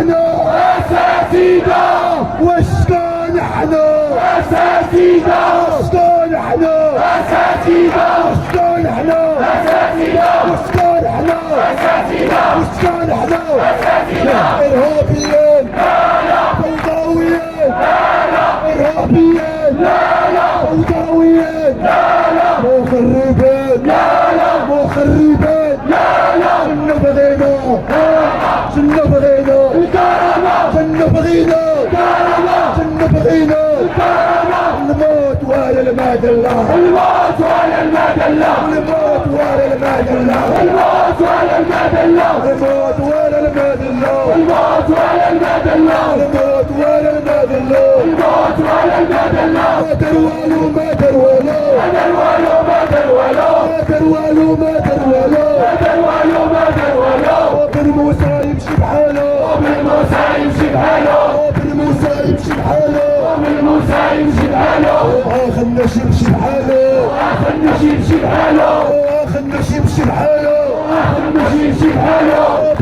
نحنو أساتذة وشكون نحنو أساتذة وشكون نحنو أساتذة وشكون نحنو أساتذة وشكون نحنو أساتذة وشكون نحنو أساتذة إرهابيين فوضويين إرهابيين فوضويين مخربين مخربين شنو بغينا شنو بغينا شنو بغينا شنو بغينا الموت ولا المدلة الموت ولا المدلة الموت ولا المدلة الموت ولا المدلة الموت ولا المدلة الموت ولا المدلة الموت ولا المدلة الموت ولا المدلة ما تروالو ما تروالو ما تروالو ما تروالو ما تروالو ما تروالو ما تروالو ما تروالو بن موسى يمشي بحاله بن موسى يمشي بحاله بن موسى يمشي بحاله بن موسى يمشي بحاله خلنا يمشي بحاله خلنا يمشي بحاله خلنا يمشي بحاله خلنا يمشي بحاله